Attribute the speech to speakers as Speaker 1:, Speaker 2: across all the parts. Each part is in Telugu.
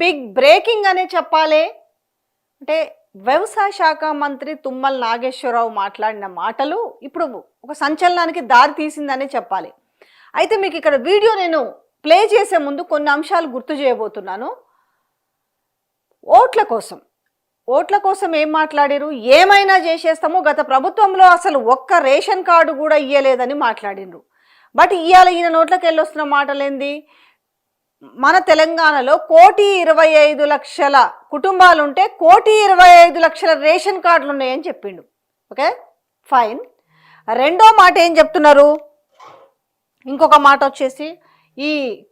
Speaker 1: బిగ్ బ్రేకింగ్ అనే చెప్పాలి. అంటే వ్యవసాయ శాఖ మంత్రి తుమ్మల నాగేశ్వరరావు మాట్లాడిన మాటలు ఇప్పుడు ఒక సంచలనానికి దారి తీసిందనే చెప్పాలి. అయితే మీకు ఇక్కడ వీడియో నేను ప్లే చేసే ముందు కొన్ని అంశాలు గుర్తు చేయబోతున్నాను. ఓట్ల కోసం ఏం మాట్లాడారు, ఏమైనా చేసేస్తాము, గత ప్రభుత్వంలో అసలు ఒక్క రేషన్ కార్డు కూడా ఇయ్యలేదని మాట్లాడినరు. బట్ ఇవాళ ఈయన నోట్లకి వెళ్ళొస్తున్న మాటలేంది, మన తెలంగాణలో 1,25,00,000 కుటుంబాలుంటే 1,25,00,000 రేషన్ కార్డులు ఉన్నాయని చెప్పిండు. Okay fine. రెండో మాట ఏం చెప్తున్నారు, ఇంకొక మాట వచ్చేసి ఈ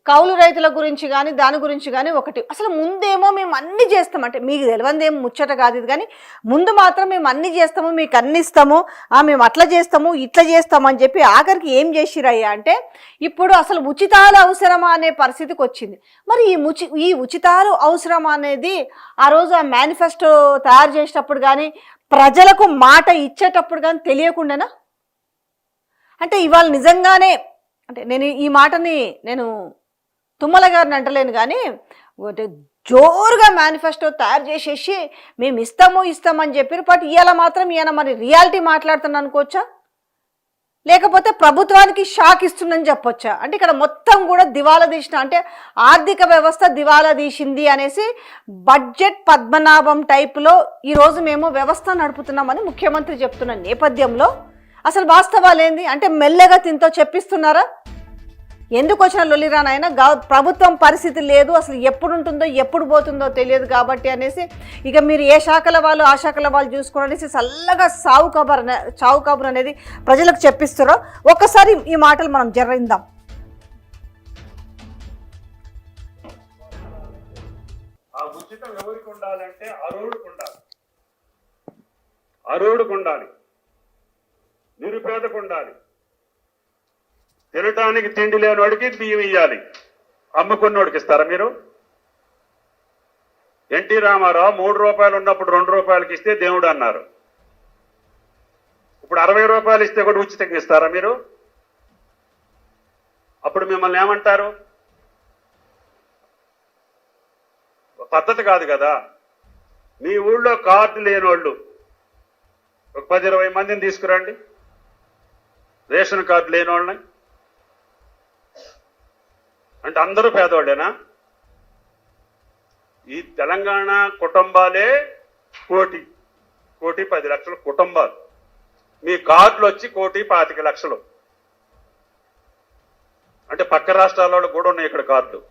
Speaker 1: కౌలు రైతుల గురించి కానీ దాని గురించి కానీ ఒకటి అసలు ముందేమో మేము అన్ని చేస్తామంటే మీకు తెలియదేమో ముచ్చట కాదు ఇది, కానీ ముందు మాత్రం మేము అన్ని చేస్తాము, మీకు అన్ని ఇస్తాము, మేము అట్లా చేస్తాము ఇట్లా చేస్తామని చెప్పి ఆఖరికి ఏం చేసిరయ్యా అంటే ఇప్పుడు అసలు ఉచితాలు అవసరమా అనే పరిస్థితికి వచ్చింది. మరి ఈ ఉచితాలు అవసరమా అనేది ఆ రోజు ఆ మేనిఫెస్టో తయారు చేసేటప్పుడు కానీ ప్రజలకు మాట ఇచ్చేటప్పుడు కానీ తెలియకుండానా? అంటే ఇవాళ నిజంగానే అంటే నేను ఈ మాటని నేను తుమ్మల గారిని అంటలేను, కానీ జోరుగా మేనిఫెస్టో తయారు చేసేసి మేము ఇస్తామని చెప్పారు. బట్ ఇవాళ మాత్రం ఈయన మరి రియాలిటీ మాట్లాడుతున్నాను అనుకోవచ్చా, లేకపోతే ప్రభుత్వానికి షాక్ ఇస్తుందని చెప్పొచ్చా? అంటే ఇక్కడ మొత్తం కూడా దివాలా తీసిన అంటే ఆర్థిక వ్యవస్థ దివాలా తీసింది అనేసి బడ్జెట్ పద్మనాభం టైప్లో ఈరోజు మేము వ్యవస్థ నడుపుతున్నామని ముఖ్యమంత్రి చెప్తున్న నేపథ్యంలో అసలు వాస్తవాలు ఏంది అంటే మెల్లగా తింతో చెప్పిస్తున్నారా? ఎందుకు వచ్చిన లొల్లిరానైనా ప్రభుత్వం పరిస్థితి లేదు, అసలు ఎప్పుడు ఉంటుందో ఎప్పుడు పోతుందో తెలియదు కాబట్టి అనేసి ఇక మీరు ఏ శాఖల వాళ్ళు ఆ శాఖల వాళ్ళు చూసుకోవడానికి చల్లగా చావు కబురు అనేది ప్రజలకు చెప్పిస్తారో ఒక్కసారి ఈ మాటలు మనం జరిందాం.
Speaker 2: అర్హుడికి ఉండాలి, నిరుపేదకు ఉండాలి, తినటానికి తిండి లేనివాడికి బియ్యం ఇయ్యాలి, అమ్ముకున్నోడికి ఇస్తారా మీరు? ఎన్టీ రామారావు 3 రూపాయలు ఉన్నప్పుడు 2 రూపాయలకి ఇస్తే దేవుడు అన్నారు. ఇప్పుడు 60 రూపాయలు ఇస్తే కూడా ఉచితంగా ఇస్తారా మీరు? అప్పుడు మిమ్మల్ని ఏమంటారు? పద్ధతి కాదు కదా. మీ ఊళ్ళో కార్డు లేనోళ్ళు ఒక 10-20 మందిని తీసుకురండి, రేషన్ కార్డు లేని వాళ్ళని. అంటే అందరూ పేదవాళ్ళేనా? ఈ తెలంగాణ కుటుంబాలే 1,10,00,000 కుటుంబాలు. మీ కార్డులు వచ్చి 1,25,00,000. అంటే పక్క రాష్ట్రాల వాళ్ళు కూడా ఉన్నాయి ఇక్కడ కార్డులు.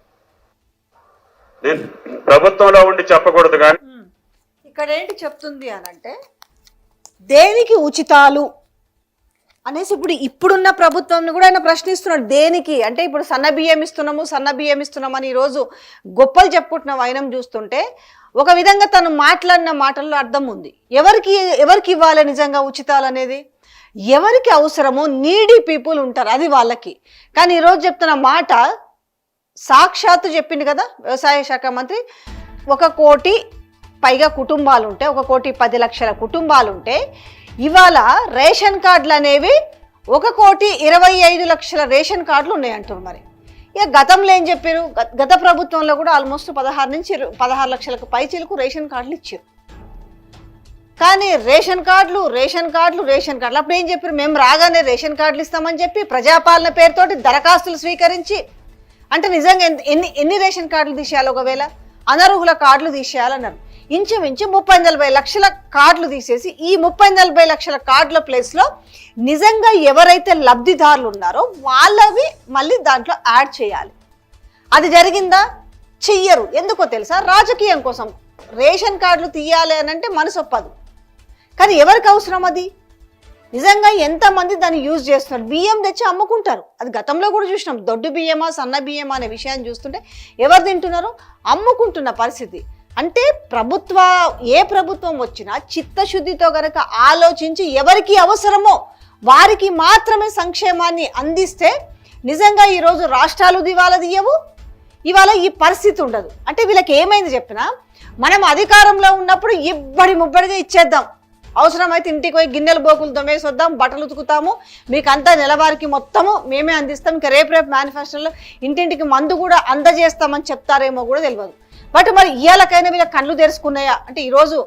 Speaker 2: నేను ప్రభుత్వంలో ఉండి చెప్పకూడదు, కానీ
Speaker 1: ఇక్కడ ఏంటి చెప్తుంది అని అంటే దేనికి ఉచితాలు అనేసి ఇప్పుడున్న ప్రభుత్వం కూడా ఆయన ప్రశ్నిస్తున్నాడు. దేనికి అంటే ఇప్పుడు సన్న బియ్యం ఇస్తున్నామని ఈరోజు గొప్పలు చెప్పుకుంటున్న వైనం చూస్తుంటే ఒక విధంగా తను మాట్లాడిన మాటల్లో అర్థం ఉంది. ఎవరికి ఇవ్వాలి నిజంగా ఉచితాలు అనేది? ఎవరికి అవసరమో నీడీ పీపుల్ ఉంటారు, అది వాళ్ళకి. కానీ ఈరోజు చెప్తున్న మాట సాక్షాత్తు చెప్పింది కదా వ్యవసాయ శాఖ మంత్రి, 1 కోటి పైగా కుటుంబాలు ఉంటే 1,10,00,000 కుటుంబాలు ఉంటే ఇవాళ రేషన్ కార్డులు అనేవి 1,25,00,000 రేషన్ కార్డులు ఉన్నాయంటారు. మరి ఇక గతంలో ఏం చెప్పారు, గత ప్రభుత్వంలో కూడా ఆల్మోస్ట్ 16 లక్షలకు పైచీలకు రేషన్ కార్డులు ఇచ్చారు. కానీ రేషన్ కార్డులు అప్పుడు ఏం చెప్పారు, మేము రాగానే రేషన్ కార్డులు ఇస్తామని చెప్పి ప్రజాపాలన పేరుతోటి దరఖాస్తులు స్వీకరించి అంటే నిజంగా ఎన్ని రేషన్ కార్డులు తీసేయాలి, ఒకవేళ అనర్హుల కార్డులు తీసేయాలన్నారు. ఇంచుమించు 30-40 లక్షల కార్డులు తీసేసి ఈ 30-40 లక్షల కార్డుల ప్లేస్లో నిజంగా ఎవరైతే లబ్ధిదారులు ఉన్నారో వాళ్ళవి మళ్ళీ దాంట్లో యాడ్ చేయాలి. అది జరిగిందా? చెయ్యరు. ఎందుకో తెలుసా? రాజకీయం కోసం. రేషన్ కార్డులు తీయాలి అని అంటే మనసు ఒప్పదు, కానీ ఎవరికి అవసరం అది? నిజంగా ఎంతమంది దాన్ని యూజ్ చేస్తున్నారు? బియ్యం తెచ్చి అమ్ముకుంటారు. అది గతంలో కూడా చూసినాం. దొడ్డు బియ్యమా సన్న బియ్యమా అనే విషయాన్ని చూస్తుంటే ఎవరు తింటున్నారు? అమ్ముకుంటున్న పరిస్థితి. అంటే ఏ ప్రభుత్వం వచ్చినా చిత్తశుద్ధితో గనక ఆలోచించి ఎవరికి అవసరమో వారికి మాత్రమే సంక్షేమాన్ని అందిస్తే నిజంగా ఈరోజు రాష్ట్రాలు దివాలా తీయవు, ఇవాళ ఈ పరిస్థితి ఉండదు. అంటే వీళ్ళకి ఏమైంది చెప్పినా, మనం అధికారంలో ఉన్నప్పుడు ముబ్బడిగా ఇచ్చేద్దాం, అవసరమైతే ఇంటికి పోయి గిన్నెలు బోకులు దొమ్మేసి వద్దాం, బట్టలు ఉతుకుతాము, మీకు అంతా నెలవారికి మొత్తము మేమే అందిస్తాం, ఇంకా రేపు మేనిఫెస్టోలో ఇంటింటికి మందు కూడా అందజేస్తామని చెప్తారేమో కూడా తెలియదు. బట్ మరి ఇవాళకైనా వీళ్ళ కళ్ళు తెరుచుకున్నాయా అంటే ఈరోజు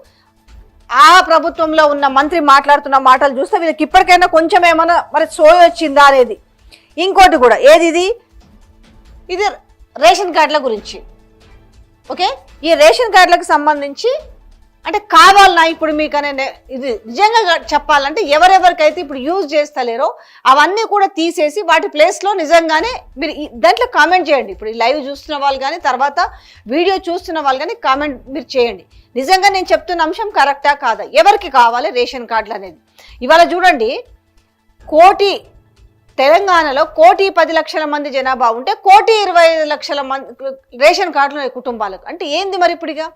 Speaker 1: ఆ ప్రభుత్వంలో ఉన్న మంత్రి మాట్లాడుతున్న మాటలు చూస్తే వీళ్ళకి ఇప్పటికైనా కొంచెం ఏమైనా మరి సోయి వచ్చిందా అనేది. ఇంకోటి కూడా ఏది ఇది రేషన్ కార్డుల గురించి. ఓకే, ఈ రేషన్ కార్డులకు సంబంధించి అంటే కావాలన్నా ఇప్పుడు మీకు అనే ఇది నిజంగా చెప్పాలంటే ఎవరెవరికైతే ఇప్పుడు యూజ్ చేస్తలేరో అవన్నీ కూడా తీసేసి వాటి ప్లేస్లో నిజంగానే మీరు దాంట్లో కామెంట్ చేయండి. ఇప్పుడు ఈ లైవ్ చూస్తున్న వాళ్ళు కానీ తర్వాత వీడియో చూస్తున్న వాళ్ళు కానీ కామెంట్ మీరు చేయండి. నిజంగా నేను చెప్తున్న అంశం కరెక్టా కాదా, ఎవరికి కావాలి రేషన్ కార్డులు అనేది. ఇవాళ చూడండి, తెలంగాణలో 1,10,00,000 మంది జనాభా ఉంటే 1,25,00,000 మంది రేషన్ కార్డులు ఉన్నాయి కుటుంబాలకు. అంటే ఏంది మరి ఇప్పుడుగా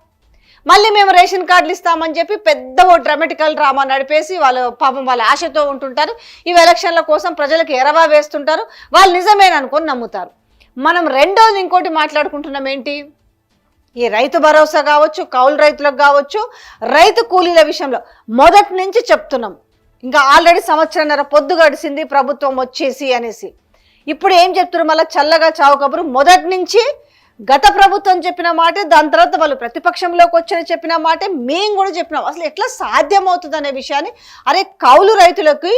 Speaker 1: మళ్ళీ మేము రేషన్ కార్డులు ఇస్తామని చెప్పి పెద్ద ఓ డ్రామాటికల్ డ్రామా నడిపేసి వాళ్ళు పాపం వాళ్ళ ఆశతో ఉంటుంటారు. ఇవి ఎలక్షన్ల కోసం ప్రజలకు ఎరవా వేస్తుంటారు, వాళ్ళు నిజమేననుకొని నమ్ముతారు. మనం రెండోది ఇంకోటి మాట్లాడుకుంటున్నాం ఏంటి, ఈ రైతు భరోసా కావచ్చు, కౌలు రైతులకు కావచ్చు, రైతు కూలీల విషయంలో మొదటి నుంచి చెప్తున్నాం. ఇంకా ఆల్రెడీ సంవత్సరంన్నర పొద్దు గడిచింది ప్రభుత్వం వచ్చేసి అనేసి. ఇప్పుడు ఏం చెప్తున్నారు మళ్ళీ చల్లగా చావు కబురు. మొదటి నుంచి గత ప్రభుత్వం చెప్పిన మాట, దాని తర్వాత వాళ్ళు ప్రతిపక్షంలోకి వచ్చిన చెప్పిన మాట, మేము కూడా చెప్పినాం. అసలు ఎట్లా సాధ్యమవుతుంది అనే విషయాన్ని, అరే కౌలు రైతులకి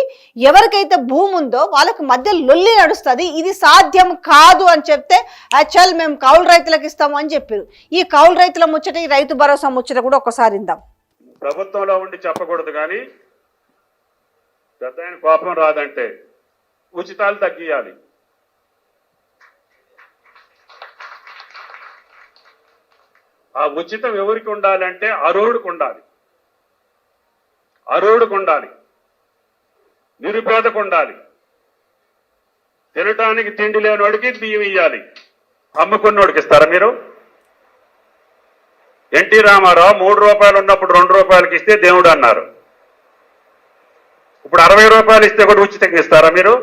Speaker 1: ఎవరికైతే భూమి ఉందో వాళ్ళకి మధ్య లొల్లి నడుస్తుంది, ఇది సాధ్యం కాదు అని చెప్తే యాక్చువల్ మేము కౌలు రైతులకు ఇస్తాము అని చెప్పారు. ఈ కౌలు రైతుల ముచ్చట, ఈ రైతు భరోసా ముచ్చట కూడా ఒకసారి ఇందాం.
Speaker 2: ప్రభుత్వంలో ఉండి చెప్పకూడదు కానీ పెద్ద కోపం రాదంటే ఉచితాలు తగ్గియాలి. ఆ ఉచితం ఎవరికి ఉండాలంటే అర్హుడికి ఉండాలి, నిరుపేదకు ఉండాలి. తినటానికి తిండి లేనివాడికి బియ్యం ఇయ్యాలి, అమ్ముకున్నోడికి ఇస్తారా మీరు? ఎన్టీ రామారావు 3 రూపాయలు ఉన్నప్పుడు 2 రూపాయలకి ఇస్తే దేవుడు అన్నారు. ఇప్పుడు 60 రూపాయలు ఇస్తే కూడా ఉచితంగా ఇస్తారా మీరు?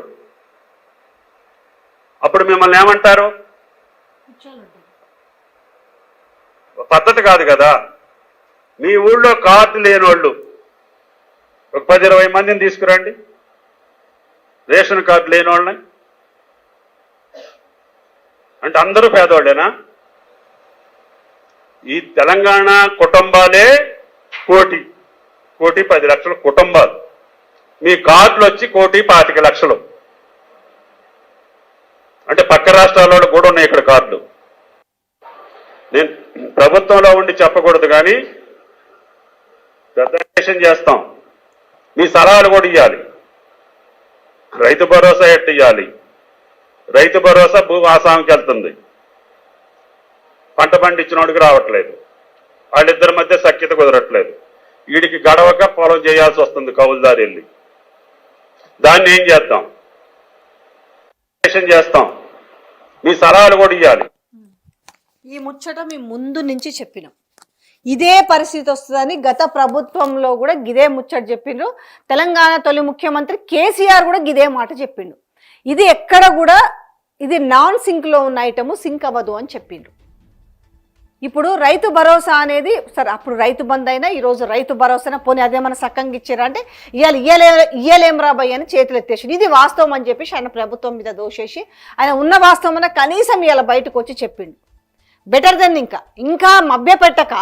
Speaker 2: అప్పుడు మిమ్మల్ని ఏమంటారు? పద్ధతి కాదు కదా. మీ ఊళ్ళో కార్డు లేనోళ్ళు ఒక 10-20 మందిని తీసుకురండి, రేషన్ కార్డు లేనోళ్ళని. అంటే అందరూ పేదోళ్ళేనా? ఈ తెలంగాణ కుటుంబాలే 1,10,00,000 కుటుంబాలు. మీ కార్డులు వచ్చి 1,25,00,000. అంటే పక్క రాష్ట్రాల్లో కూడా ఉన్నాయి ఇక్కడ కార్డులు. నేను ప్రభుత్వంలో ఉండి చెప్పకూడదు కానీ ప్రదర్శన చేస్తాం. మీ సలహాలు కూడా ఇవ్వాలి. రైతు భరోసా ఎట్టు ఇవ్వాలి? రైతు భరోసా భూ ఆసాంకి వెళ్తుంది, పంట పండించినోడికి రావట్లేదు, వాళ్ళిద్దరి మధ్య సఖ్యత కుదరట్లేదు. వీడికి గడవక పొలం చేయాల్సి వస్తుంది కౌలుదారు వెళ్ళి. దాన్ని ఏం చేద్దాం? చేస్తాం. మీ సలహాలు కూడా ఇవ్వాలి.
Speaker 1: ఈ ముచ్చట మేము ముందు నుంచి చెప్పినాం, ఇదే పరిస్థితి వస్తుందని. గత ప్రభుత్వంలో కూడా గిదే ముచ్చట చెప్పిండ్రు. తెలంగాణ తొలి ముఖ్యమంత్రి కేసీఆర్ కూడా గిదే మాట చెప్పిండు. ఇది ఎక్కడ కూడా ఇది నాన్ సింక్లో ఉన్న ఐటము సింక్ అవ్వదు అని చెప్పిండ్రు. ఇప్పుడు రైతు భరోసా అనేది సరే, అప్పుడు రైతు బంద్ అయినా ఈరోజు రైతు భరోసా పోనీ అదేమన్నా సక్కంగా ఇచ్చారా అంటే ఇయ్యలేం రాబోయ్ అని చేతులు ఎత్తేసి, ఇది వాస్తవం అని చెప్పేసి ఆయన ప్రభుత్వం మీద దోషేసి ఆయన ఉన్న వాస్తవం అన్న కనీసం ఇలా బయటకు వచ్చి చెప్పిండు. బెటర్ దెన్ ఇంకా మభ్యపెట్టక,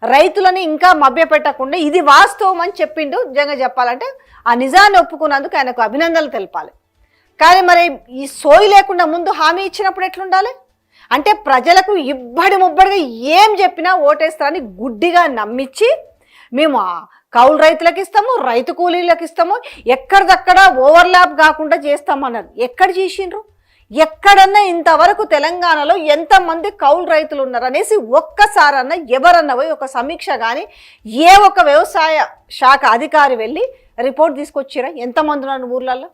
Speaker 1: రైతులని ఇంకా మభ్యపెట్టకుండా ఇది వాస్తవం అని చెప్పిండు. నిజంగా చెప్పాలంటే ఆ నిజాన్ని ఒప్పుకున్నందుకు ఆయనకు అభినందనలు తెలపాలి. కానీ మరి ఈ సోయి లేకుండా ముందు హామీ ఇచ్చినప్పుడు ఎట్లుండాలి అంటే ప్రజలకు ఇబ్బడి ముబ్బడిగా ఏం చెప్పినా ఓటేస్తారని గుడ్డిగా నమ్మించి మేము కౌలు రైతులకు ఇస్తాము, రైతు కూలీలకు ఇస్తాము, ఎక్కడిదక్కడ ఓవర్లాప్ కాకుండా చేస్తామన్నారు. ఎక్కడ చేసిండ్రు? ఎక్కడన్నా ఇంతవరకు తెలంగాణలో ఎంతమంది కౌలు రైతులు ఉన్నారు అనేసి ఒక్కసారన్నా ఎవరన్నా పోయి ఒక సమీక్ష కానీ ఏ ఒక వ్యవసాయ శాఖ అధికారి వెళ్ళి రిపోర్ట్ తీసుకొచ్చిరా ఎంతమంది ఉన్నారు ఊర్లలో?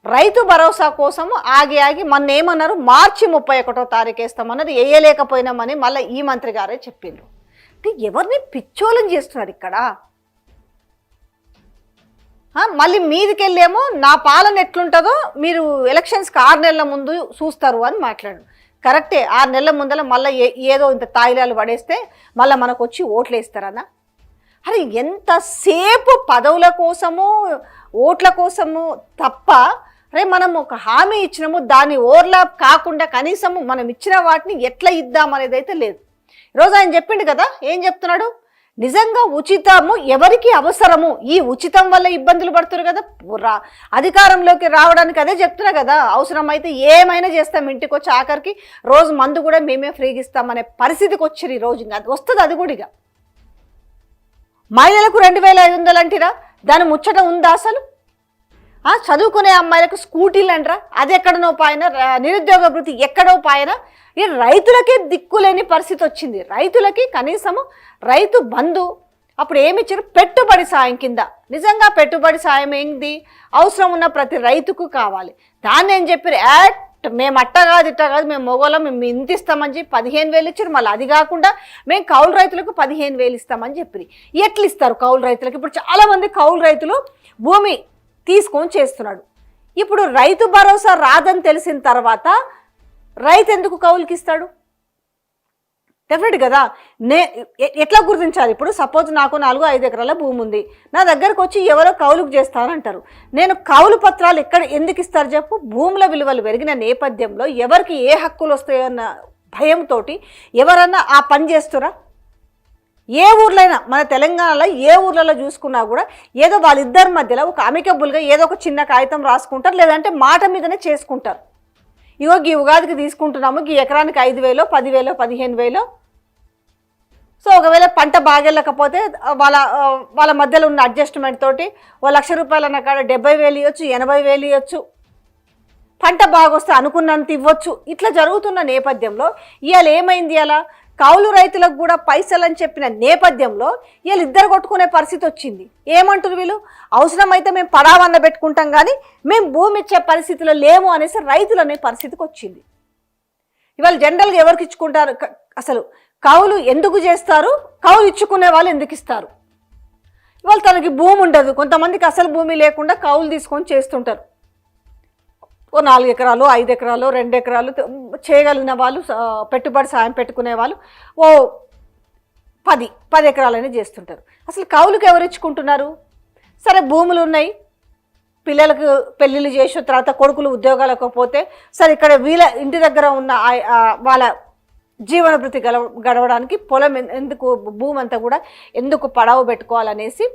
Speaker 1: రైతు భరోసా కోసం ఆగి మొన్న ఏమన్నారు, మార్చి 31వ తారీఖు వేస్తామన్నది వేయలేకపోయినామని మళ్ళీ ఈ మంత్రి గారే చెప్పిండ్రు. అంటే ఎవరిని పిచ్చోళ్ళని చేస్తున్నారు ఇక్కడ? మళ్ళీ మీదికెళ్ళేమో నా పాలన ఎట్లుంటుందో మీరు ఎలక్షన్స్కి 6 నెలల ముందు చూస్తారు అని మాట్లాడు. కరెక్టే, 6 నెలల ముందర మళ్ళీ ఏదో ఇంత తాయిలాలు పడేస్తే మళ్ళీ మనకు వచ్చి ఓట్లు వేస్తారన్నా? అరే ఎంతసేపు పదవుల కోసము ఓట్ల కోసము తప్ప అరే మనం ఒక హామీ ఇచ్చినాము, దాన్ని ఓవర్లాప్ కాకుండా కనీసం మనం ఇచ్చిన వాటిని ఎట్లా ఇద్దాం అనేది అయితే లేదు. ఈరోజు ఆయన చెప్పిండు కదా, ఏం చెప్తున్నాడు, నిజంగా ఉచితము ఎవరికి అవసరము, ఈ ఉచితం వల్ల ఇబ్బందులు పడుతున్నారు కదా, అధికారంలోకి రావడానికి అదే చెప్తున్నా కదా, అవసరమైతే ఏమైనా చేస్తాం, ఇంటికి వచ్చి ఆఖరికి రోజు మందు కూడా మేమే ఫ్రీగా ఇస్తామనే పరిస్థితికి వచ్చారు ఈ రోజు. ఇంకా వస్తుంది అది కూడా. ఇక మహిళలకు 2500 అంటారా, దాని ముచ్చట ఉందా అసలు? చదువుకునే అమ్మాయిలకు స్కూటీలు అంటారా, అది ఎక్కడనో పాయన, నిరుద్యోగ వృత్తి ఎక్కడో పాయన. ఈ రైతులకే దిక్కులేని పరిస్థితి వచ్చింది. రైతులకి కనీసము రైతు బంధు అప్పుడు ఏమి ఇచ్చారు, పెట్టుబడి సాయం కింద. నిజంగా పెట్టుబడి సాయం ఏంది, అవసరం ఉన్న ప్రతి రైతుకు కావాలి. దాన్ని ఏం చెప్పారు, మేము అట్ట కాదు ఇట్ట కాదు, మేము మొగోళ్ళం, మేము ఇంత ఇస్తామని చెప్పి 15,000 ఇచ్చారు. మళ్ళీ అది కాకుండా మేము కౌలు రైతులకు 15,000 ఇస్తామని చెప్పి. ఎట్లు ఇస్తారు కౌలు రైతులకు? ఇప్పుడు చాలామంది కౌలు రైతులు భూమి తీసుకొని చేస్తున్నాడు. ఇప్పుడు రైతు భరోసా రాదని తెలిసిన తర్వాత రైతు ఎందుకు కౌలుకి ఇస్తాడు? డెఫినెట్ కదా. ఎట్లా గుర్తించాలి? ఇప్పుడు సపోజ్ నాకు 4-5 ఎకరాల భూమి ఉంది, నా దగ్గరకు వచ్చి ఎవరో కౌలుకు చేస్తానంటారు. నేను కౌలు పత్రాలు ఎందుకు ఇస్తారు చెప్పు? భూముల విలువలు పెరిగిన నేపథ్యంలో ఎవరికి ఏ హక్కులు వస్తాయో అన్న భయంతో ఎవరన్నా ఆ పని చేస్తురా? ఏ ఊర్లైనా, మన తెలంగాణలో ఏ ఊర్లలో చూసుకున్నా కూడా ఏదో వాళ్ళిద్దరి మధ్యలో ఒక అమికబుల్గా ఏదో ఒక చిన్న కాగితం రాసుకుంటారు, లేదంటే మాట మీదనే చేసుకుంటారు. ఇగో ఈ ఉగాదికి తీసుకుంటున్నాము, ఈ ఎకరానికి 5,000, 10,000, 15,000. సో ఒకవేళ పంట బాగెళ్ళకపోతే వాళ్ళ మధ్యలో ఉన్న అడ్జస్ట్మెంట్ తోటి ₹1,00,000 అన్న కాడ 70,000 ఇవ్వచ్చు, 80,000 ఇవ్వచ్చు. పంట బాగొస్తే అనుకున్నంత ఇవ్వచ్చు. ఇట్లా జరుగుతున్న నేపథ్యంలో ఇవాళ ఏమైంది, అలా కౌలు రైతులకు కూడా పైసలు అని చెప్పిన నేపథ్యంలో వీళ్ళు ఇద్దరు కొట్టుకునే పరిస్థితి వచ్చింది. ఏమంటారు వీళ్ళు, అవసరమైతే మేము పడావన్న పెట్టుకుంటాం కానీ మేము భూమి ఇచ్చే పరిస్థితిలో లేము అనేసి రైతులు అనే పరిస్థితికి వచ్చింది. ఇవాళ జనరల్గా ఎవరికి ఇచ్చుకుంటారు అసలు? కౌలు ఎందుకు చేస్తారు? కౌలు ఇచ్చుకునే వాళ్ళు ఎందుకు ఇస్తారు? ఇవాళ తనకి భూమి ఉండదు, కొంతమందికి అసలు భూమి లేకుండా కౌలు తీసుకొని చేస్తుంటారు. ఓ 4 ఎకరాలు, 5 ఎకరాలు, 2 ఎకరాలు చేయగలిగిన వాళ్ళు, పెట్టుబడి సాయం పెట్టుకునే వాళ్ళు ఓ 10 ఎకరాలనే చేస్తుంటారు. అసలు కౌలుకి ఎవరు ఇచ్చుకుంటున్నారు? సరే భూములు ఉన్నాయి, పిల్లలకు పెళ్ళిళ్ళు చేసిన తర్వాత కొడుకులు ఉద్యోగాలకు పోతే సరే ఇక్కడ వీళ్ళ ఇంటి దగ్గర ఉన్న వాళ్ళ జీవన భృతి గడవడానికి పొలం ఎందుకు, భూమి అంతా కూడా ఎందుకు పడవ పెట్టుకోవాలనేసి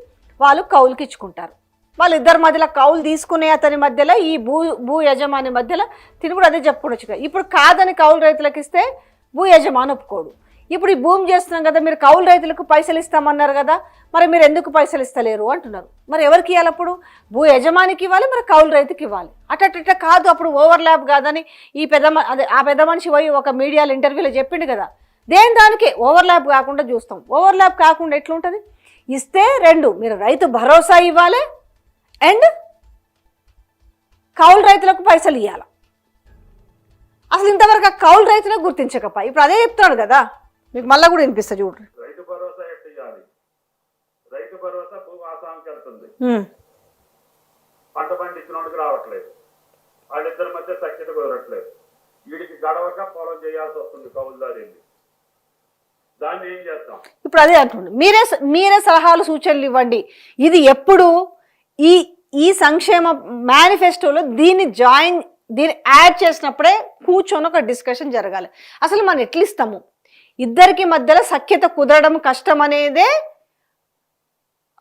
Speaker 1: వాళ్ళు కౌలుకి ఇచ్చుకుంటారు. వాళ్ళిద్దరి మధ్యలో కౌలు తీసుకునే అతని మధ్యలో ఈ భూ యజమాని మధ్యలో తిని కూడా అదే చెప్పుకోవచ్చు. ఇప్పుడు కాదని కౌలు రైతులకు ఇస్తే భూ యజమాని ఒప్పుకోడు. ఇప్పుడు ఈ భూమి చేస్తున్నాం కదా, మీరు కౌలు రైతులకు పైసలు ఇస్తామన్నారు కదా, మరి మీరు ఎందుకు పైసలు ఇస్తలేరు అంటున్నారు. మరి ఎవరికి ఇవ్వాలి? అప్పుడు భూ యజమానికి ఇవ్వాలి, మరి కౌలు రైతుకి ఇవ్వాలి. అట్ట కాదు, అప్పుడు ఓవర్లాప్ కాదని ఈ పెద్ద మనిషి పోయి ఒక మీడియాలో ఇంటర్వ్యూలో చెప్పిండు కదా, దానికి ఓవర్లాప్ కాకుండా చూస్తాం. ఓవర్లాప్ కాకుండా ఎట్లుంటుంది? ఇస్తే 2 మీరు రైతు భరోసా ఇవ్వాలి అండ్ కౌలు రైతులకు పైసలు ఇవ్వాలి. అసలు ఇంతవరకు కౌలు రైతులకు గుర్తించకపో ఇప్పుడు అదే చెప్తాడు కదా, మీకు మళ్ళీ కూడా వినిపిస్తా చూడండి.
Speaker 2: రైతు భరోసా ఎట్టు ఇవ్వాలి? రైతు భరోసా భూమి ఆసాంకి వెళ్తుంది, పంట పండించినోడికి రావట్లేదు, వాళ్ళిద్దరి మధ్య సఖ్యత కుదరట్లేదు, వీడికి గడవక పొలం చేయాల్సి వస్తుంది కౌలుదారి. దాన్ని ఏం చేస్తాం? ఇప్పుడు
Speaker 1: అదే అంటుండే, మీరే సలహాలు సూచనలు ఇవ్వండి. ఇది ఎప్పుడు ఈ సంక్షేమ మేనిఫెస్టోలో దీన్ని యాడ్ చేసినప్పుడే కూర్చొని ఒక డిస్కషన్ జరగాలి. అసలు మనం ఎట్లా ఇస్తాము? ఇద్దరికి మధ్యలో సఖ్యత కుదరడం కష్టం అనేదే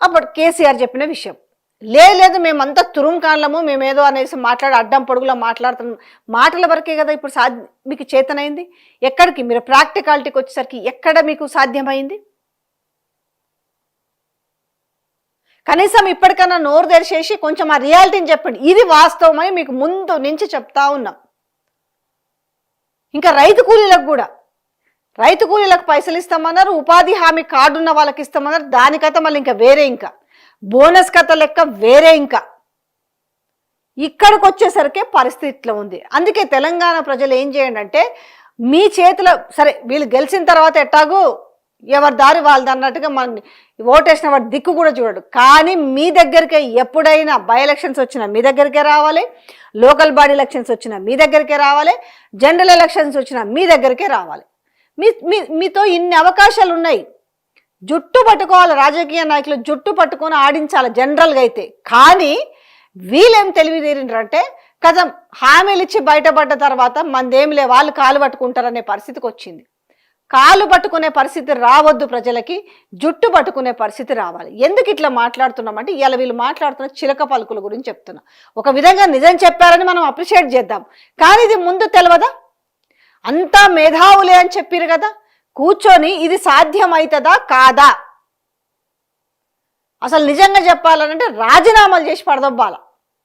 Speaker 1: అప్పుడు కేసీఆర్ చెప్పిన విషయం. లేదు మేమంతా తురుంకాళ్ళము, మేమేదో అనేసి అడ్డం పొడుగులో మాట్లాడుతున్నాం, మాటల వరకే కదా ఇప్పుడు మీకు చేతనైంది. ఎక్కడికి మీరు ప్రాక్టికాలిటీకి వచ్చేసరికి ఎక్కడ మీకు సాధ్యమైంది? కనీసం ఇప్పటికన్నా నోరు తెరిచేసి కొంచెం ఆ రియాలిటీని చెప్పండి. ఇది వాస్తవం అని మీకు ముందు నుంచి చెప్తా ఉన్నాం. ఇంకా రైతు కూలీలకు పైసలు ఇస్తామన్నారు, ఉపాధి హామీ కార్డు ఉన్న వాళ్ళకి ఇస్తామన్నారు. దానికైతే మళ్ళీ ఇంకా వేరే, ఇంకా బోనస్ కథ లెక్క వేరే. ఇంకా ఇక్కడికి వచ్చేసరికి పరిస్థితి ఇట్లా ఉంది. అందుకే తెలంగాణ ప్రజలు ఏం చేయండి అంటే, మీ చేతిలో సరే వీళ్ళు గెలిచిన తర్వాత ఎట్టాగూ ఎవరి దారి వాళ్ళది అన్నట్టుగా మన ఓటేసిన వాడి దిక్కు కూడా చూడడు. కానీ మీ దగ్గరికే ఎప్పుడైనా బై ఎలక్షన్స్ వచ్చినా మీ దగ్గరికే రావాలి, లోకల్ బాడీ ఎలక్షన్స్ వచ్చినా మీ దగ్గరికే రావాలి, జనరల్ ఎలక్షన్స్ వచ్చినా మీ దగ్గరికే రావాలి. మీతో ఇన్ని అవకాశాలు ఉన్నాయి. జుట్టు పట్టుకోవాలి, రాజకీయ నాయకులు జుట్టు పట్టుకొని ఆడించాలి జనరల్గా అయితే. కానీ వీళ్ళేం తెలివితేరిండ్రంటే కథం హామీలు ఇచ్చి బయటపడ్డ తర్వాత మందేమిలే వాళ్ళు కాలు పట్టుకుంటారనే పరిస్థితికి వచ్చింది. కాలు పట్టుకునే పరిస్థితి రావద్దు, ప్రజలకి జుట్టు పట్టుకునే పరిస్థితి రావాలి. ఎందుకు ఇట్లా మాట్లాడుతున్నామంటే ఇవాళ వీళ్ళు మాట్లాడుతున్న చిలక పలుకుల గురించి చెప్తున్నా. ఒక విధంగా నిజం చెప్పారని మనం అప్రిషియేట్ చేద్దాం, కానీ ఇది ముందు తెలియదా? అంతా మేధావులే అని చెప్పారు కదా, కూర్చొని ఇది సాధ్యమవుతుందా కాదా, అసలు నిజంగా చెప్పాలనంటే రాజీనామాలు చేసి పడదొబ్బాల.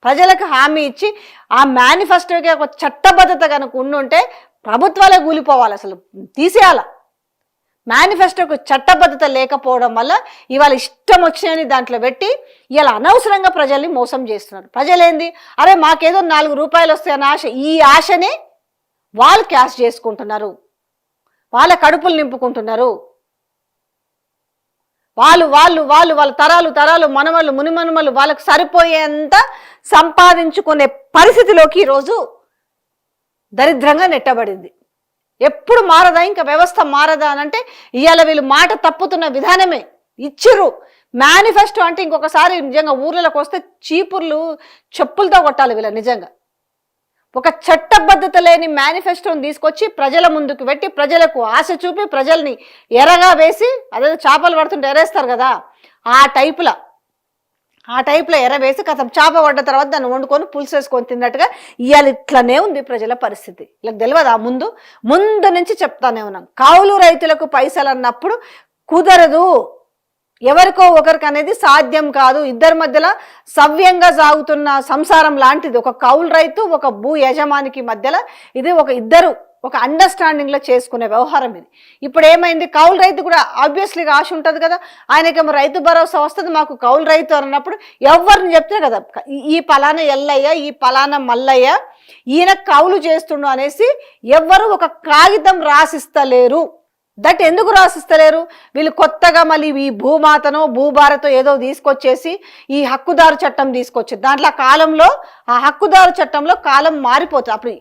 Speaker 1: ప్రజలకు హామీ ఇచ్చి ఆ మేనిఫెస్టోకి ఒక చట్టబద్ధత కనుక ఉండుంటే ప్రభుత్వాలే కూలిపోవాలి, అసలు తీసేయాల. మేనిఫెస్టోకు చట్టబద్ధత లేకపోవడం వల్ల ఇవాళ ఇష్టం వచ్చినని దాంట్లో పెట్టి ఇవాళ అనవసరంగా ప్రజల్ని మోసం చేస్తున్నారు. ప్రజలేంది, అరే మాకేదో 4 రూపాయలు వస్తాయన్న ఆశ, ఈ ఆశని వాళ్ళు క్యాష్ చేసుకుంటున్నారు, వాళ్ళ కడుపులు నింపుకుంటున్నారు. వాళ్ళ తరాలు మనమలు మునిమనుమలు వాళ్ళకు సరిపోయేంత సంపాదించుకునే పరిస్థితిలోకి ఈరోజు దరిద్రంగా నెట్టబడింది. ఎప్పుడు మారదా, ఇంకా వ్యవస్థ మారదా అనంటే ఇవాళ వీళ్ళు మాట తప్పుతున్న విధానమే ఇచ్చిర్రు. మేనిఫెస్టో అంటే ఇంకొకసారి నిజంగా ఊర్లలోకి వస్తే చీపుర్లు చెప్పులతో కొట్టాలి వీళ్ళ. నిజంగా ఒక చట్టబద్ధత లేని మేనిఫెస్టోని తీసుకొచ్చి ప్రజల ముందుకు పెట్టి ప్రజలకు ఆశ చూపి ప్రజల్ని ఎరగా వేసి, అదే చేపలు పడుతుంటే ఎరేస్తారు కదా, ఆ టైపులో ఎరవేసి కథం చేప పడ్డ తర్వాత దాన్ని వండుకొని పులుసు వేసుకొని తిన్నట్టుగా ఇవాళ ఇట్లనే ఉంది ప్రజల పరిస్థితి. ఇలా తెలియదా? ముందు నుంచి చెప్తానే ఉన్నాం, కౌలు రైతులకు పైసలు అన్నప్పుడు కుదరదు, ఎవరికో ఒకరికి అనేది సాధ్యం కాదు. ఇద్దరి మధ్యలో సవ్యంగా సాగుతున్న సంసారం లాంటిది ఒక కౌలు రైతు ఒక భూ యజమానికి మధ్యలో ఇది ఒక అండర్స్టాండింగ్ లో చేసుకునే వ్యవహారం ఇది. ఇప్పుడు ఏమైంది, కౌలు రైతు కూడా ఆబ్వియస్లీగా ఆశ ఉంటుంది కదా, ఆయనకేమో రైతు భరోసా వస్తుంది, మాకు కౌలు రైతు అన్నప్పుడు ఎవరిని చెప్తే కదా ఈ పలానా ఎల్లయ్య ఈ పలానా మల్లయ్య ఈయన కౌలు చేస్తుండు అనేసి ఎవ్వరు ఒక కాగితం రాసిస్తలేరు. దట్ ఎందుకు రాసిస్తలేరు? వీళ్ళు కొత్తగా మళ్ళీ ఈ భూమాతనో భూభారతో ఏదో తీసుకొచ్చేసి ఈ హక్కుదారు చట్టం తీసుకొచ్చారు. దాంట్లో కాలంలో ఆ హక్కుదారు చట్టంలో కాలం మారిపోతుంది, అప్పుడు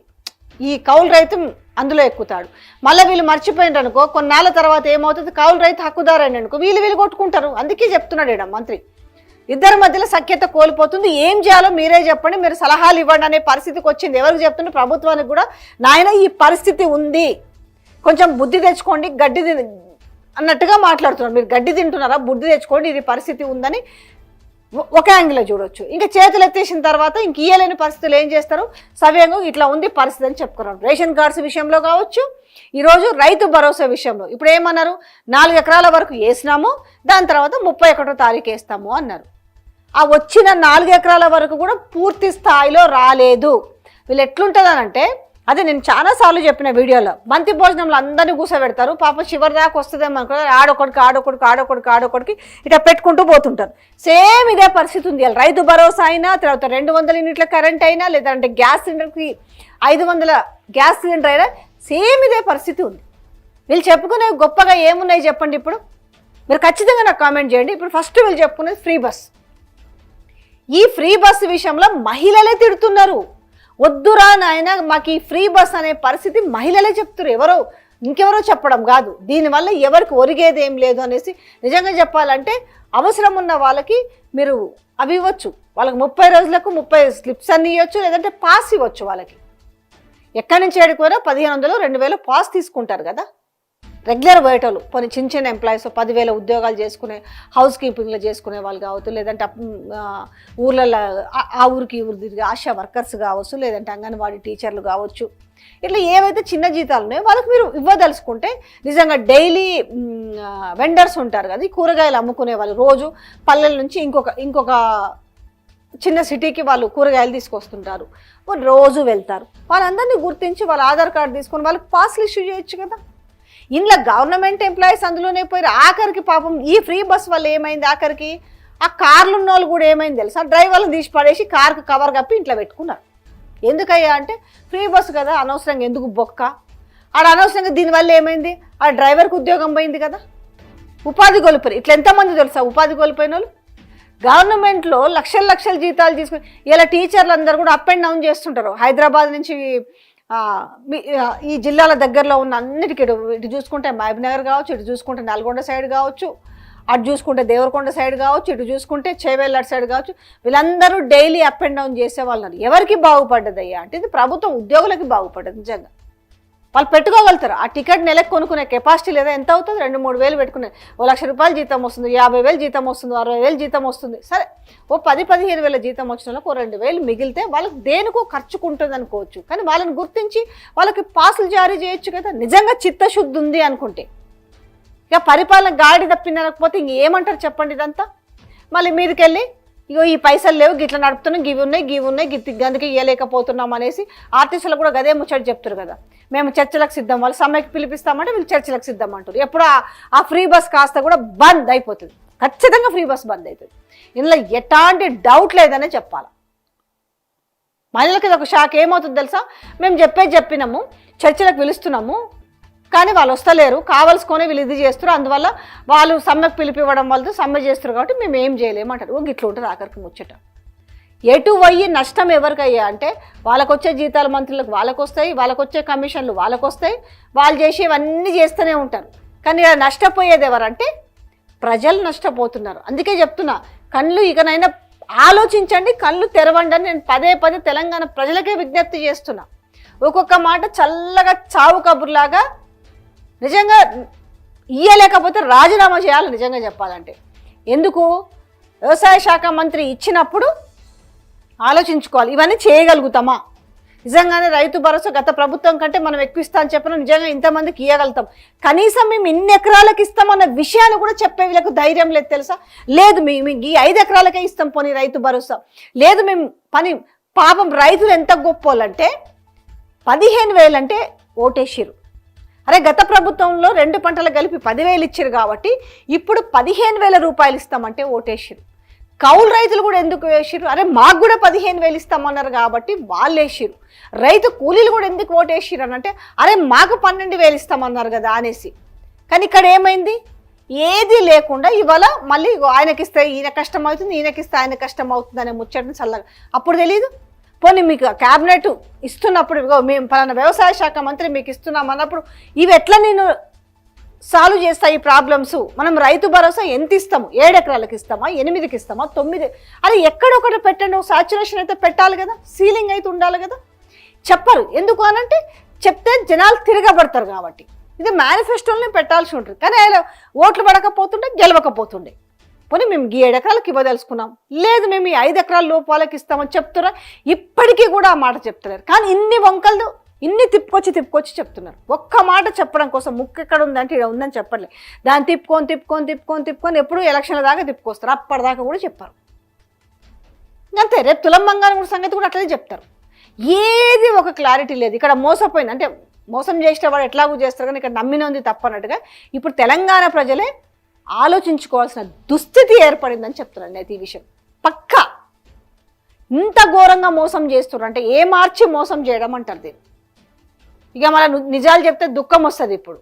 Speaker 1: ఈ కౌలు రైతు అందులో ఎక్కుతాడు. మళ్ళీ వీళ్ళు మర్చిపోయినారు అనుకో, కొన్నాళ్ళ తర్వాత ఏమవుతుంది, కౌలు రైతు హక్కుదారు అయిన అనుకో వీళ్ళు కొట్టుకుంటారు. అందుకే చెప్తున్నాడు ఈడ మంత్రి, ఇద్దరి మధ్యలో సఖ్యత కోల్పోతుంది, ఏం చేయాలో మీరే చెప్పండి, మీరు సలహాలు ఇవ్వండి అనే పరిస్థితికి వచ్చింది. ఎవరికి చెప్తుంటే ప్రభుత్వానికి కూడా, నాయన ఈ పరిస్థితి ఉంది, కొంచెం బుద్ధి తెచ్చుకోండి, గడ్డి అన్నట్టుగా మాట్లాడుతున్నారు. మీరు గడ్డి తింటున్నారా, బుద్ధి తెచ్చుకోండి, ఇది పరిస్థితి ఉందని ఒక యాంగిల్లో చూడొచ్చు. ఇంకా చేతులు ఎత్తేసిన తర్వాత ఇంక ఇయ్యలేని పరిస్థితులు ఏం చేస్తారు, సవ్యంగా ఇట్లా ఉంది పరిస్థితి అని చెప్పుకున్నారు. రేషన్ కార్డ్స్ విషయంలో కావచ్చు, ఈరోజు రైతు భరోసా విషయంలో ఇప్పుడు ఏమన్నారు, 4 ఎకరాల వరకు వేసినాము, దాని తర్వాత 31వ తారీఖు వేస్తాము అన్నారు. ఆ వచ్చిన 4 ఎకరాల వరకు కూడా పూర్తి స్థాయిలో రాలేదు. వీళ్ళు ఎట్లుంటుందనంటే, అదే నేను చాలాసార్లు చెప్పిన వీడియోలో, బంతి భోజనంలో అందరినీ కూర్చోబెడతారు, పాప చివరి దాకా వస్తుందేమో అనుకో, ఆడొకడికి ఇట్లా పెట్టుకుంటూ పోతుంటారు. సేమ్ ఇదే పరిస్థితి ఉంది. రైతు భరోసా అయినా, తర్వాత 200 యూనిట్ల కరెంట్ అయినా, లేదంటే గ్యాస్ సిలిండర్కి 500 గ్యాస్ సిలిండర్ అయినా సేమ్ ఇదే పరిస్థితి ఉంది. వీళ్ళు చెప్పుకునే గొప్పగా ఏమున్నాయి చెప్పండి, ఇప్పుడు మీరు ఖచ్చితంగా నాకు కామెంట్ చేయండి. ఇప్పుడు ఫస్ట్ వీళ్ళు చెప్పుకునేది ఫ్రీ బస్. ఈ ఫ్రీ బస్ విషయంలో మహిళలే తిడుతున్నారు. వద్దురా నాయన మాకు ఈ ఫ్రీ బస్ అనే పరిస్థితి మహిళలే చెప్తున్నారు, ఇంకెవరో చెప్పడం కాదు. దీనివల్ల ఎవరికి ఒరిగేది ఏం లేదు అనేసి నిజంగా చెప్పాలంటే అవసరం ఉన్న వాళ్ళకి మీరు అవి ఇవ్వచ్చు, వాళ్ళకి 30 రోజులకు 30 స్లిప్స్ అన్ని ఇవ్వచ్చు, లేదంటే పాస్ ఇవ్వచ్చు. వాళ్ళకి ఎక్కడి నుంచి ఏడుకోరా 1500 2000 పాస్ తీసుకుంటారు కదా రెగ్యులర్ పోయేటోళ్ళు. కొన్ని చిన్న ఎంప్లాయీస్ 10,000 ఉద్యోగాలు చేసుకునే హౌస్ కీపింగ్లో చేసుకునే వాళ్ళు కావచ్చు, లేదంటే ఊర్లలో ఆ ఊరికి ఊరు తిరిగి ఆశా వర్కర్స్ కావచ్చు, లేదంటే అంగన్వాడీ టీచర్లు కావచ్చు. ఇట్లా ఏవైతే చిన్న జీతాలు ఉన్నాయో వాళ్ళకి మీరు ఇవ్వదలుచుకుంటే నిజంగా డైలీ వెండర్స్ ఉంటారు కదా, ఈ కూరగాయలు అమ్ముకునే వాళ్ళు, రోజు పల్లెల నుంచి ఇంకొక చిన్న సిటీకి వాళ్ళు కూరగాయలు తీసుకొస్తుంటారు, రోజు వెళ్తారు. వాళ్ళందరినీ గుర్తించి వాళ్ళ ఆధార్ కార్డు తీసుకొని వాళ్ళకి పాస్లు ఇష్యూ చేయొచ్చు కదా. ఇంట్లో గవర్నమెంట్ ఎంప్లాయీస్ అందులోనే పోయారు. ఆఖరికి పాపం ఈ ఫ్రీ బస్ వల్ల ఏమైంది, ఆఖరికి ఆ కార్లు ఉన్న వాళ్ళు కూడా ఏమైంది తెలుసా, డ్రైవర్లను తీసి పడేసి కార్కి కవర్ కప్పి ఇంట్లో పెట్టుకున్నారు. ఎందుకయ్యా అంటే ఫ్రీ బస్సు కదా, అనవసరంగా ఎందుకు బొక్క ఆడ, అనవసరంగా దీనివల్ల ఏమైంది, ఆ డ్రైవర్కి ఉద్యోగం పోయింది కదా, ఉపాధి కోల్పోయారు. ఇట్లా ఎంతమంది తెలుసా ఉపాధి కోల్పోయిన వాళ్ళు. గవర్నమెంట్లో లక్షల జీతాలు తీసుకుని ఇలా టీచర్లు అందరూ కూడా అప్ అండ్ డౌన్ చేస్తుంటారు. హైదరాబాద్ నుంచి ఈ జిల్లాల దగ్గరలో ఉన్న అన్నిటికీ, ఇటు చూసుకుంటే మహబూబ్ నగర్ కావచ్చు, ఇటు చూసుకుంటే నల్గొండ సైడ్ కావచ్చు, అటు చూసుకుంటే దేవరకొండ సైడ్ కావచ్చు, ఇటు చూసుకుంటే చేవేళ్ళ సైడ్ కావచ్చు, వీళ్ళందరూ డైలీ అప్ అండ్ డౌన్ చేసే వాళ్ళు. ఎవరికి బాగుపడ్డదయ్యా అంటే ఇది ప్రభుత్వం ఉద్యోగులకి బాగుపడ్డది. నిజంగా వాళ్ళు పెట్టుకోగలుగుతారు. ఆ టికెట్ నెలకు కొనుక్కునే కెపాసిటీ లేదా ఎంత అవుతుంది? 2-3 వేలు పెట్టుకునే 1 లక్ష రూపాయలు జీతం వస్తుంది, 50,000 జీతం వస్తుంది, 60,000 జీతం వస్తుంది. సరే ఓ 10-15 వేల జీతం వచ్చిన వాళ్ళకి 2,000 మిగిలితే వాళ్ళకి దేనికో ఖర్చుకుంటుంది అనుకోవచ్చు. కానీ వాళ్ళని గుర్తించి వాళ్ళకి పాసులు జారీ చేయొచ్చు కదా, నిజంగా చిత్తశుద్ధి ఉంది అనుకుంటే. ఇక పరిపాలన గాడి తప్పిందనకపోతే ఇంకేమంటారు చెప్పండి ఇదంతా. మళ్ళీ మీదకి వెళ్ళి ఇగో ఈ పైసలు లేవు, గిట్ల నడుపుతున్నాం, గివి ఉన్నాయి గందుకే ఇవ్వలేకపోతున్నాం అనేసి ఆర్టిస్టులు కూడా గదే ముచ్చట చెప్తారు కదా. మేము చర్చలకు సిద్ధం, వాళ్ళు సమ్మెకి పిలిపిస్తామంటే వీళ్ళు చర్చలకు సిద్ధం అంటారు. ఎప్పుడు ఆ ఫ్రీ బస్ కాస్త కూడా బంద్ అయిపోతుంది. ఖచ్చితంగా ఫ్రీ బస్ బంద్ అవుతుంది. ఇందులో ఎట్లాంటి డౌట్ లేదనే చెప్పాలి. మహిళలకి ఇది ఒక షాక్. ఏమవుతుంది తెలుసా, మేము చెప్పినాము, చర్చలకు పిలుస్తున్నాము, కానీ వాళ్ళు వస్తలేరు, కావాల్సుకొని వీళ్ళు ఇది చేస్తారు, అందువల్ల వాళ్ళు సమ్మెకు పిలిపివ్వడం వల్ల సమ్మె చేస్తారు కాబట్టి మేము ఏం చేయలేమంటారు. ఇట్లా ఉంటుంది ఆఖరికి ముచ్చట. ఎటు పోయి నష్టం ఎవరికయ్యా అంటే వాళ్ళకు వచ్చే జీతాలు మంత్రులకు వాళ్ళకు వస్తాయి, వాళ్ళకు వచ్చే కమిషన్లు వాళ్ళకు వస్తాయి, వాళ్ళు చేసేవన్నీ చేస్తూనే ఉంటారు. కానీ ఇలా నష్టపోయేది ఎవరంటే ప్రజలు నష్టపోతున్నారు. అందుకే చెప్తున్నా, కళ్ళు ఇకనైనా ఆలోచించండి, కళ్ళు తెరవండి అని నేను పదే తెలంగాణ ప్రజలకే విజ్ఞప్తి చేస్తున్నా. ఒక్కొక్క మాట చల్లగా చావు కబుర్లాగా నిజంగా ఇయ్యలేకపోతే రాజీనామా చేయాలి. నిజంగా చెప్పాలంటే ఎందుకు, వ్యవసాయ శాఖ మంత్రి ఇచ్చినప్పుడు ఆలోచించుకోవాలి, ఇవన్నీ చేయగలుగుతామా? నిజంగానే రైతు భరోసా గత ప్రభుత్వం కంటే మనం ఎక్కువ ఇస్తా అని చెప్పినా నిజంగా ఇంతమందికి ఇవ్వగలుగుతాం. కనీసం మేము ఇన్ని ఎకరాలకు ఇస్తామన్న విషయాన్ని కూడా చెప్పే వీళ్ళకు ధైర్యం లేదు తెలుసా. లేదు మేము ఈ 5 ఎకరాలకే ఇస్తాం పోనీ రైతు భరోసా, లేదు మేము పాపం రైతులు ఎంత గొప్పోళ్ళంటే 15,000 అంటే ఓటేసిరు. అరే గత ప్రభుత్వంలో 2 పంటలు కలిపి 10,000 ఇచ్చారు కాబట్టి ఇప్పుడు 15,000 రూపాయలు ఇస్తామంటే ఓటేసిరు. కౌలు రైతులు కూడా ఎందుకు వేసిరు? అరే మాకు కూడా 15,000 ఇస్తామన్నారు కాబట్టి వాళ్ళు వేసిరు. రైతు కూలీలు కూడా ఎందుకు ఓటేసిరు అని అంటే అరే మాకు 12,000 ఇస్తామన్నారు కదా అనేసి. కానీ ఇక్కడ ఏమైంది? ఏది లేకుండా ఇవాళ మళ్ళీ ఆయనకిస్తే ఈయన కష్టం అవుతుంది, ఈయనకిస్తే ఆయన కష్టం అవుతుంది అనే ముచ్చటని చల్లగా అప్పుడు తెలీదు. పోనీ మీకు క్యాబినెట్ ఇస్తున్నప్పుడు ఇగో మేము పలానా వ్యవసాయ శాఖ మంత్రి మీకు ఇస్తున్నాం అన్నప్పుడు ఇవి ఎట్లా నేను సాల్వ్ చేస్తా ఈ ప్రాబ్లమ్స్? మనం రైతు భరోసా ఎంత ఇస్తాము? 7 ఎకరాలకు ఇస్తామా, 8కి ఇస్తామా, 9? అది ఎక్కడొకటి పెట్టండి. సాచురేషన్ అయితే పెట్టాలి కదా, సీలింగ్ అయితే ఉండాలి కదా. చెప్పరు. ఎందుకు అనంటే చెప్తే జనాలు తిరగబడతారు కాబట్టి. ఇది మేనిఫెస్టోని పెట్టాల్సి ఉంటుంది. కానీ ఆయన ఓట్లు పడకపోతుండే, గెలవకపోతుండే. పోనీ మేము 7 ఎకరాలకు ఇవ్వదలుచుకున్నాం, లేదు మేము ఈ 5 ఎకరాల లోపాలకి ఇస్తామని చెప్తున్నా. ఇప్పటికీ కూడా ఆ మాట చెప్తున్నారు. కానీ ఇన్ని వంకలు ఇన్ని తిప్పుకొచ్చి చెప్తున్నారు. ఒక్క మాట చెప్పడం కోసం ముక్కు ఎక్కడ ఉందంటే ఇక్కడ ఉందని చెప్పట్లేదు. దాన్ని తిప్పుకొని ఎప్పుడు ఎలక్షన్ల దాకా తిప్పుకొస్తారు. అప్పటిదాకా కూడా చెప్పారు. అంతే. రేపు తులం బంగారం సంగతి కూడా అట్లనే చెప్తారు. ఏది ఒక క్లారిటీ లేదు. ఇక్కడ మోసపోయింది అంటే మోసం చేసిన వాడు ఎట్లాగూ చేస్తారు, కానీ ఇక్కడ నమ్మినది తప్పన్నట్టుగా ఇప్పుడు తెలంగాణ ప్రజలే ఆలోచించుకోవాల్సిన దుస్థితి ఏర్పడిందని చెప్తున్నాను నేను ఈ విషయం. పక్కా ఇంత ఘోరంగా మోసం చేస్తున్నారు అంటే ఏ మార్చి మోసం చేయడం అంటారు దీన్ని. ఇక మన నిజాలు చెప్తే దుఃఖం వస్తుంది. ఇప్పుడు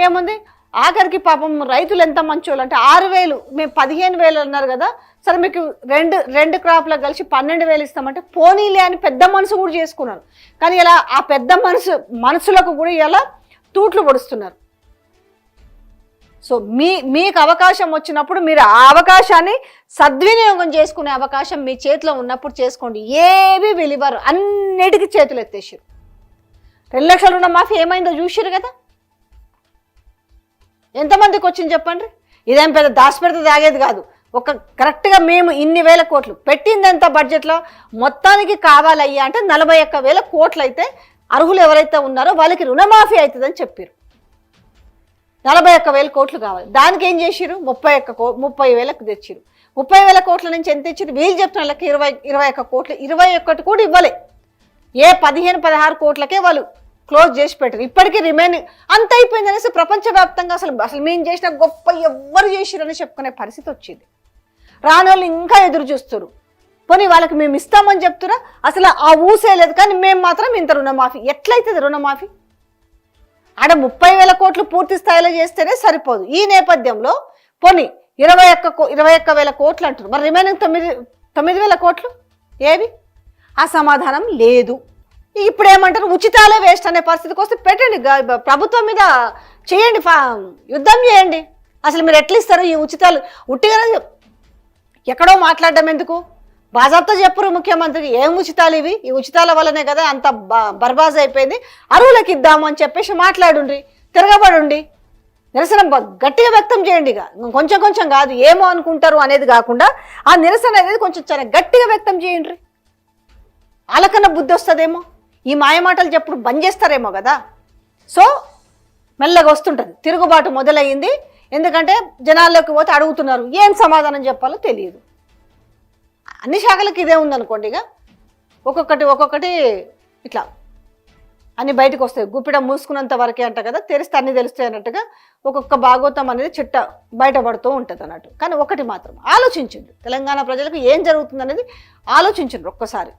Speaker 1: ఏముంది, ఆఖరికి పాపం రైతులు ఎంత మంచోళ్ళు అంటే 6,000 మేము 15,000 అన్నారు కదా, సరే మీకు రెండు క్రాప్లకు కలిసి 12,000 ఇస్తామంటే పోనీలే అని పెద్ద మనసు కూడా చేసుకున్నారు. కానీ ఇలా ఆ పెద్ద మనసులకు కూడా ఇలా తూట్లు పొడుస్తున్నారు. సో మీకు అవకాశం వచ్చినప్పుడు మీరు ఆ అవకాశాన్ని సద్వినియోగం చేసుకునే అవకాశం మీ చేతిలో ఉన్నప్పుడు చేసుకోండి. ఏవి వెలివారు, అన్నిటికీ చేతులు ఎత్తేసారు. 2 లక్షల రుణమాఫీ ఏమైందో చూసారు కదా, ఎంతమందికి వచ్చింది చెప్పండి. ఇదేం పెద్ద దాచిపెడితే తాగేది కాదు. ఒక కరెక్ట్గా మేము ఇన్ని వేల కోట్లు పెట్టిందంత బడ్జెట్లో మొత్తానికి కావాలయ్యా అంటే 41,000 కోట్లు అయితే అర్హులు ఎవరైతే ఉన్నారో వాళ్ళకి రుణమాఫీ అవుతుందని చెప్పారు. 41,000 కోట్లు కావాలి. దానికి ఏం చేసిరు? 30,000కు తెచ్చిరు. 30,000 కోట్ల నుంచి ఎంత ఇచ్చారు? వీళ్ళు చెప్తున్న వాళ్ళకి 21 కోట్లు. 21 కూడా ఇవ్వలే. ఏ 15-16 కోట్లకే వాళ్ళు క్లోజ్ చేసి పెట్టారు. ఇప్పటికీ రిమైనింగ్ అంత అయిపోయింది అనేసి ప్రపంచవ్యాప్తంగా అసలు మేము చేసిన గొప్ప ఎవ్వరు చేసిరని చెప్పుకునే పరిస్థితి వచ్చింది. రాని వాళ్ళు ఇంకా ఎదురు చూస్తారు. పోనీ వాళ్ళకి మేము ఇస్తామని చెప్తున్నా, అసలు ఆ ఊసే లేదు. కానీ మేము మాత్రం ఇంత రుణమాఫీ ఎట్లయితుంది? రుణమాఫీ ఆడ 30,000 కోట్లు పూర్తి స్థాయిలో చేస్తేనే సరిపోదు. ఈ నేపథ్యంలో పోనీ 21,000 కోట్లు అంటారు, మరి రిమైనింగ్ 9,000 కోట్లు ఏవి? ఆ సమాధానం లేదు. ఇప్పుడు ఏమంటారు? ఉచితాలే వేస్ట్ అనే పరిస్థితికి వస్తే పెట్టండి, ప్రభుత్వం మీద చేయండి, యుద్ధం చేయండి. అసలు మీరు ఎట్లా ఇస్తారు ఈ ఉచితాలు? ఉట్టిగానే ఎక్కడో మాట్లాడడం ఎందుకు? బాజాబ్తో చెప్పురు ముఖ్యమంత్రికి, ఏం ఉచితాలు ఇవి, ఈ ఉచితాల వల్లనే కదా అంత బర్బాజ్ అయిపోయింది, అరువులకు ఇద్దాము అని చెప్పేసి మాట్లాడుండ్రి, తిరగబడుండి, నిరసన గట్టిగా వ్యక్తం చేయండి. ఇక కొంచెం కొంచెం కాదు, ఏమో అనుకుంటారు అనేది కాకుండా ఆ నిరసన అనేది కొంచెం చాలా గట్టిగా వ్యక్తం చేయండి. వాళ్ళకన్నా బుద్ధి వస్తుందేమో, ఈ మాయమాటలు చెప్పుడు బంద్ చేస్తారేమో కదా. సో మెల్లగా వస్తుంటుంది, తిరుగుబాటు మొదలయ్యింది. ఎందుకంటే జనాల్లోకి పోతే అడుగుతున్నారు, ఏం సమాధానం చెప్పాలో తెలియదు. అన్ని శాఖలకు ఇదే ఉందనుకోండి, ఇక ఒక్కొక్కటి ఇట్లా అన్ని బయటకు వస్తాయి. గుప్పిడ మూసుకున్నంత వరకే అంట కదా, తెరిస్తే అన్ని తెలుస్తాయి అన్నట్టుగా ఒక్కొక్క భాగోతం అనేది చిట్ట బయటపడుతూ ఉంటుంది అన్నట్టు. కానీ ఒకటి మాత్రం ఆలోచించండి, తెలంగాణ ప్రజలకు ఏం జరుగుతుంది అనేది ఆలోచించండి ఒక్కసారి.